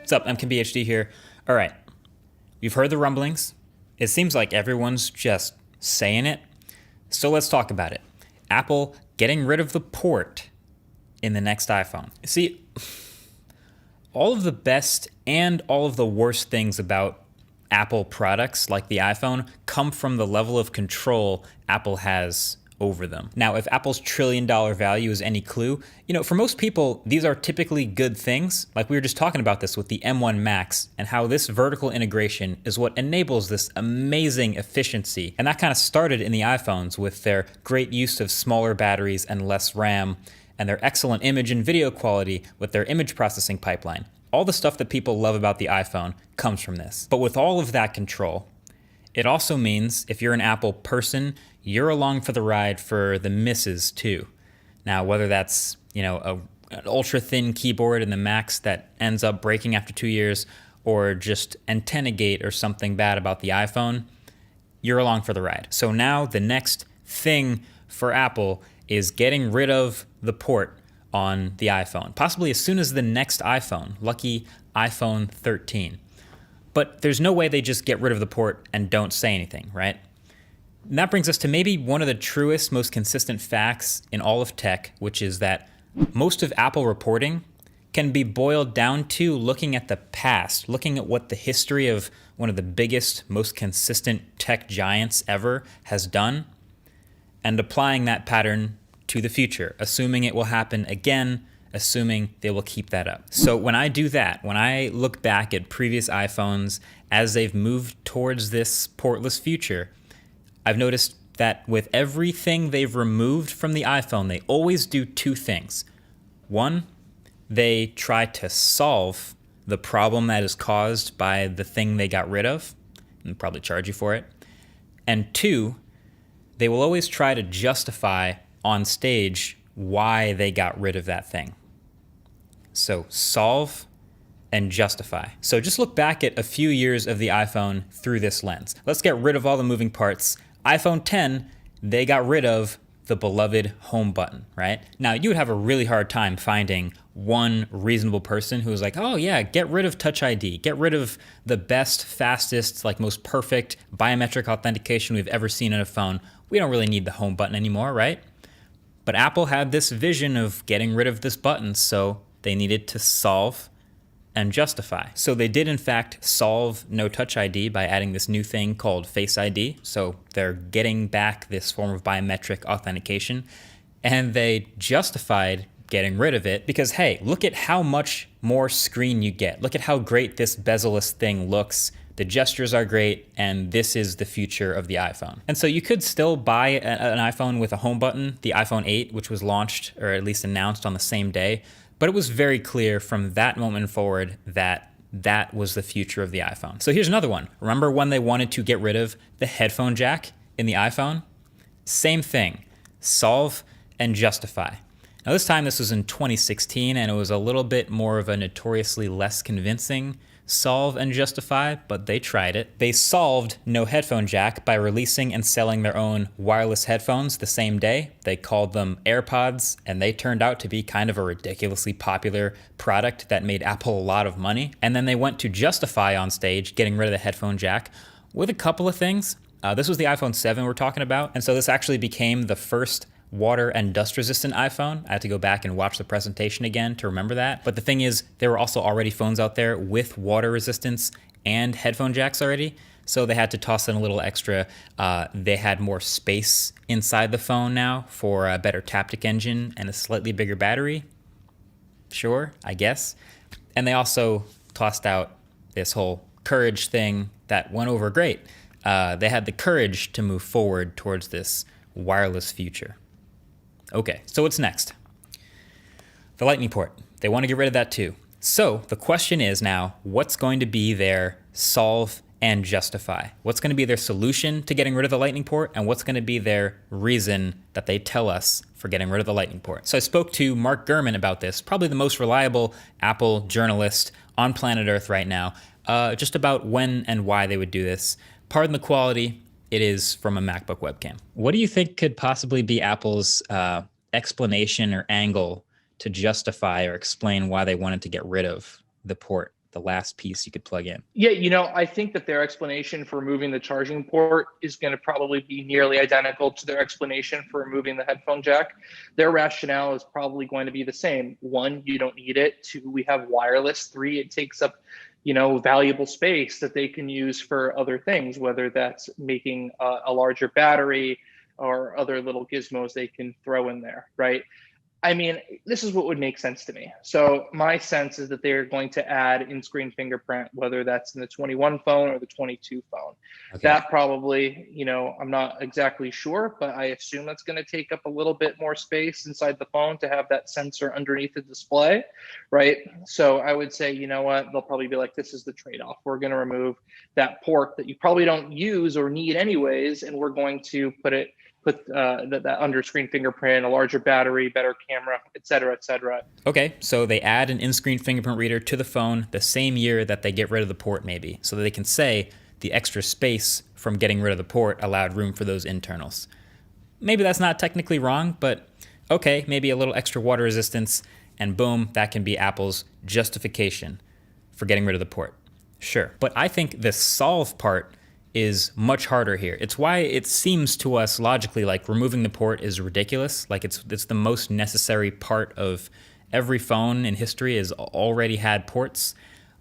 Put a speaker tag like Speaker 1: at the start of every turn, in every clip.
Speaker 1: What's up, MKBHD here. All right, you've heard the rumblings. It seems like everyone's just saying it. So let's talk about it. Apple getting rid of the port in the next iPhone. See, all of the best and all of the worst things about Apple products like the iPhone come from the level of control Apple has over them. Now, if Apple's $1 trillion value is any clue, for most people, these are typically good things. Like we were just talking about this with the M1 Max and how this vertical integration is what enables this amazing efficiency. And that kind of started in the iPhones with their great use of smaller batteries and less RAM, and their excellent image and video quality with their image processing pipeline. All the stuff that people love about the iPhone comes from this. But with all of that control, it also means if you're an Apple person, you're along for the ride for the misses too. Now, whether that's, an ultra thin keyboard in the Max that ends up breaking after 2 years, or just antenna gate or something bad about the iPhone, you're along for the ride. So now the next thing for Apple is getting rid of the port on the iPhone, possibly as soon as the next iPhone, lucky iPhone 13. But there's no way they just get rid of the port and don't say anything, right? And that brings us to maybe one of the truest, most consistent facts in all of tech, which is that most of Apple reporting can be boiled down to looking at the past, looking at what the history of one of the biggest, most consistent tech giants ever has done, and applying that pattern to the future, assuming it will happen again, assuming they will keep that up. So when I do that, when I look back at previous iPhones as they've moved towards this portless future, I've noticed that with everything they've removed from the iPhone, they always do two things. One, they try to solve the problem that is caused by the thing they got rid of, and probably charge you for it. And two, they will always try to justify on stage why they got rid of that thing. So solve and justify. So just look back at a few years of the iPhone through this lens. Let's get rid of all the moving parts. iPhone 10, they got rid of the beloved home button, right? Now, you would have a really hard time finding one reasonable person who was like, oh yeah, get rid of Touch ID, get rid of the best, fastest, most perfect biometric authentication we've ever seen in a phone. We don't really need the home button anymore, right? But Apple had this vision of getting rid of this button, so they needed to solve and justify. So they did in fact solve no Touch ID by adding this new thing called Face ID. So they're getting back this form of biometric authentication, and they justified getting rid of it because, hey, look at how much more screen you get. Look at how great this bezel-less thing looks. The gestures are great, and this is the future of the iPhone. And so you could still buy an iPhone with a home button, the iPhone 8, which was launched or at least announced on the same day. But it was very clear from that moment forward that that was the future of the iPhone. So here's another one. Remember when they wanted to get rid of the headphone jack in the iPhone? Same thing. Solve and justify. Now this time this was in 2016, and it was a little bit more of a notoriously less convincing solve and justify, but they tried it. They solved no headphone jack by releasing and selling their own wireless headphones the same day. They called them AirPods, and they turned out to be kind of a ridiculously popular product that made Apple a lot of money. And then they went to justify on stage getting rid of the headphone jack with a couple of things. This was the iPhone 7 we're talking about, and so this actually became the first water and dust resistant iPhone. I had to go back and watch the presentation again to remember that. But the thing is, there were also already phones out there with water resistance and headphone jacks already. So they had to toss in a little extra. They had more space inside the phone now for a better Taptic engine and a slightly bigger battery. Sure, I guess. And they also tossed out this whole courage thing that went over great. They had the courage to move forward towards this wireless future. Okay, so what's next? The Lightning port. They want to get rid of that too. So the question is now, what's going to be their solve and justify? What's going to be their solution to getting rid of the Lightning port, and what's going to be their reason that they tell us for getting rid of the Lightning port? So I spoke to Mark Gurman about this, probably the most reliable Apple journalist on planet Earth right now, just about when and why they would do this. Pardon the quality. It is from a MacBook webcam. What do you think could possibly be Apple's explanation or angle to justify or explain why they wanted to get rid of the port? the last piece you could plug in.
Speaker 2: Yeah, I think that their explanation for removing the charging port is going to probably be nearly identical to their explanation for removing the headphone jack. Their rationale is probably going to be the same. One, you don't need it. Two, we have wireless. Three, it takes up, valuable space that they can use for other things, whether that's making a larger battery or other little gizmos they can throw in there, right? I mean, this is what would make sense to me. So my sense is that they're going to add in-screen fingerprint, whether that's in the 21 phone or the 22 phone.
Speaker 1: Okay.
Speaker 2: That probably, I'm not exactly sure, but I assume that's going to take up a little bit more space inside the phone to have that sensor underneath the display, right? So I would say, you know what, they'll probably be like, this is the trade-off. We're going to remove that port that you probably don't use or need anyways, and we're going to put that under screen fingerprint, a larger battery, better camera, et cetera, et cetera.
Speaker 1: Okay, so they add an in-screen fingerprint reader to the phone the same year that they get rid of the port, maybe, so that they can say the extra space from getting rid of the port allowed room for those internals. Maybe that's not technically wrong, but okay, maybe a little extra water resistance, and boom, that can be Apple's justification for getting rid of the port. Sure, but I think the solve part is much harder here. It's why it seems to us logically like removing the port is ridiculous. Like it's the most necessary part of every phone in history has already had ports.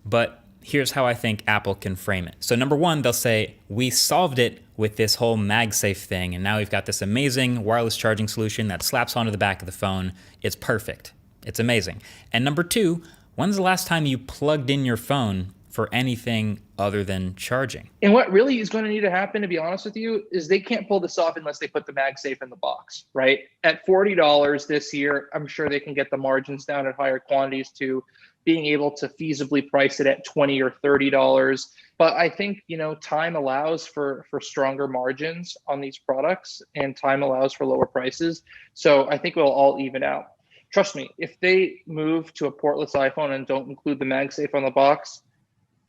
Speaker 1: But here's how I think Apple can frame it. So number one, they'll say, we solved it with this whole MagSafe thing, and now we've got this amazing wireless charging solution that slaps onto the back of the phone. It's perfect. It's amazing. And number two, when's the last time you plugged in your phone for anything other than charging?
Speaker 2: And what really is going to need to happen, to be honest with you, is they can't pull this off unless they put the MagSafe in the box, right? At $40 this year, I'm sure they can get the margins down at higher quantities to being able to feasibly price it at $20 or $30. But I think, time allows for stronger margins on these products, and time allows for lower prices. So I think it'll all even out. Trust me, if they move to a portless iPhone and don't include the MagSafe on the box,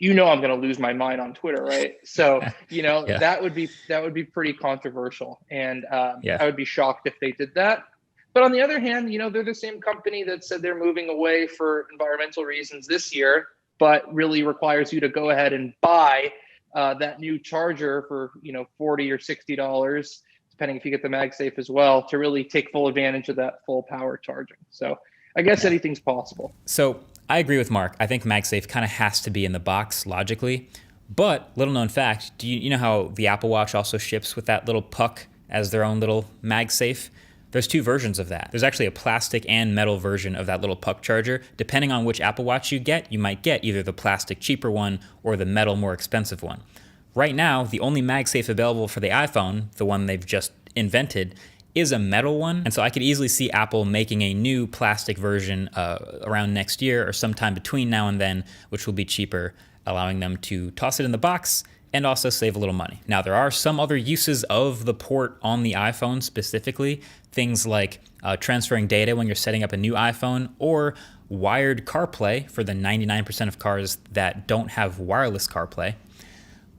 Speaker 2: I'm going to lose my mind on Twitter, right? So,
Speaker 1: Yeah.
Speaker 2: that would be pretty controversial. And
Speaker 1: Yeah.
Speaker 2: I would be shocked if they did that. But on the other hand, they're the same company that said they're moving away for environmental reasons this year, but really requires you to go ahead and buy that new charger for, $40 or $60, depending if you get the MagSafe as well, to really take full advantage of that full power charging. So I guess anything's possible.
Speaker 1: So I agree with Mark. I think MagSafe kind of has to be in the box logically. But little known fact, do you know how the Apple Watch also ships with that little puck as their own little MagSafe? There's two versions of that. There's actually a plastic and metal version of that little puck charger. Depending on which Apple Watch you get, you might get either the plastic cheaper one or the metal more expensive one. Right now, the only MagSafe available for the iPhone, the one they've just invented, is a metal one. And so I could easily see Apple making a new plastic version around next year or sometime between now and then, which will be cheaper, allowing them to toss it in the box and also save a little money. Now, there are some other uses of the port on the iPhone specifically, things like transferring data when you're setting up a new iPhone, or wired CarPlay for the 99% of cars that don't have wireless CarPlay.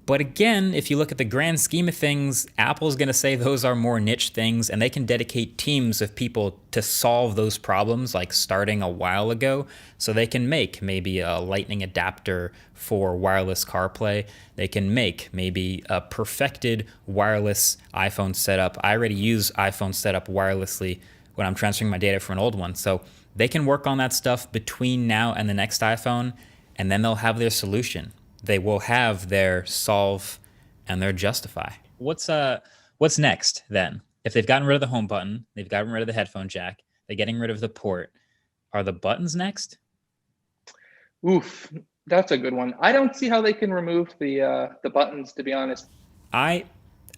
Speaker 1: But again, if you look at the grand scheme of things, Apple's going to say those are more niche things, and they can dedicate teams of people to solve those problems, like starting a while ago. So they can make maybe a lightning adapter for wireless CarPlay. They can make maybe a perfected wireless iPhone setup. I already use iPhone setup wirelessly when I'm transferring my data from an old one. So they can work on that stuff between now and the next iPhone, and then they'll have their solution. They will have their solve and their justify. What's next then? If they've gotten rid of the home button, they've gotten rid of the headphone jack, they're getting rid of the port. Are the buttons next?
Speaker 2: Oof, that's a good one. I don't see how they can remove the buttons, to be honest.
Speaker 1: I'm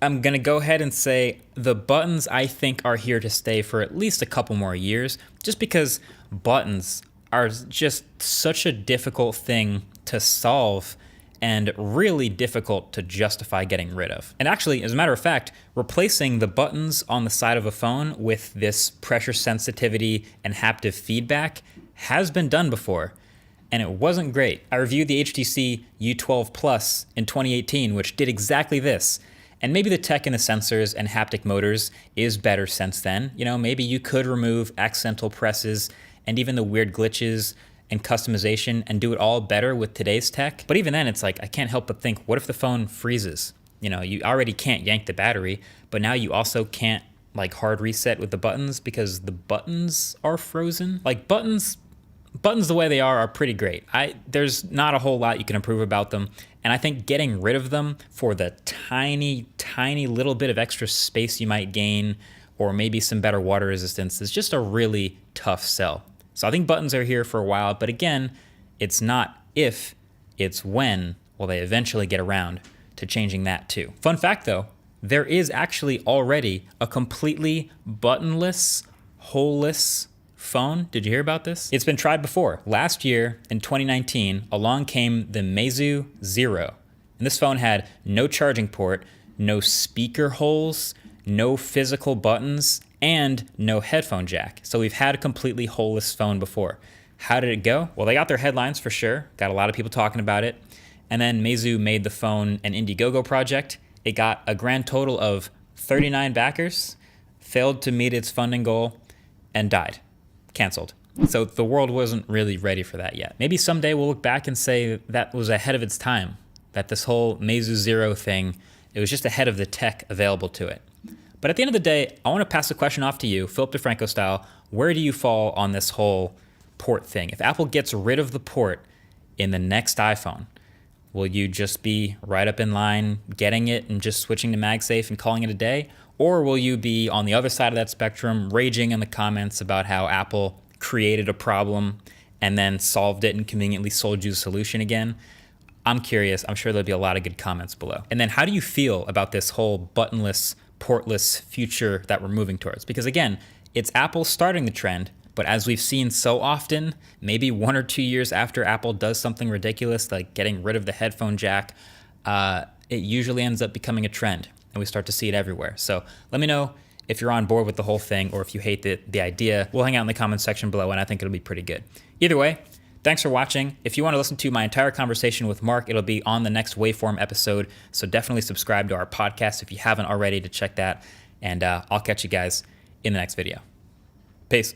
Speaker 1: going to go ahead and say the buttons, I think, are here to stay for at least a couple more years, just because buttons are just such a difficult thing to solve and really difficult to justify getting rid of. And actually, as a matter of fact, replacing the buttons on the side of a phone with this pressure sensitivity and haptic feedback has been done before, and it wasn't great. I reviewed the HTC U12 Plus in 2018, which did exactly this. And maybe the tech in the sensors and haptic motors is better since then. Maybe you could remove accidental presses and even the weird glitches and customization and do it all better with today's tech. But even then, it's like, I can't help but think, what if the phone freezes? You know, you already can't yank the battery, but now you also can't like hard reset with the buttons because the buttons are frozen. Like buttons the way they are pretty great. There's not a whole lot you can improve about them. And I think getting rid of them for the tiny little bit of extra space you might gain, or maybe some better water resistance, is just a really tough sell. So I think buttons are here for a while, but again, it's not if, it's when will they eventually get around to changing that too. Fun fact though, there is actually already a completely buttonless, holeless phone. Did you hear about this? It's been tried before. Last year in 2019, along came the Meizu Zero. And this phone had no charging port, no speaker holes, no physical buttons, and no headphone jack. So we've had a completely holeless phone before. How did it go? Well, they got their headlines for sure. Got a lot of people talking about it. And then Meizu made the phone an Indiegogo project. It got a grand total of 39 backers, failed to meet its funding goal, and died. Canceled. So the world wasn't really ready for that yet. Maybe someday we'll look back and say that was ahead of its time, that this whole Meizu Zero thing, it was just ahead of the tech available to it. But at the end of the day, I want to pass the question off to you, Philip DeFranco style. Where do you fall on this whole port thing? If Apple gets rid of the port in the next iPhone, will you just be right up in line getting it and just switching to MagSafe and calling it a day? Or will you be on the other side of that spectrum, raging in the comments about how Apple created a problem and then solved it and conveniently sold you the solution again? I'm curious. I'm sure there'll be a lot of good comments below. And then how do you feel about this whole buttonless, portless future that we're moving towards? Because again, it's Apple starting the trend, but as we've seen so often, maybe 1 or 2 years after Apple does something ridiculous, like getting rid of the headphone jack, it usually ends up becoming a trend, and we start to see it everywhere. So let me know if you're on board with the whole thing or if you hate the idea. We'll hang out in the comments section below, and I think it'll be pretty good. Either way, thanks for watching. If you want to listen to my entire conversation with Mark, it'll be on the next Waveform episode, so definitely subscribe to our podcast if you haven't already to check that, and I'll catch you guys in the next video. Peace.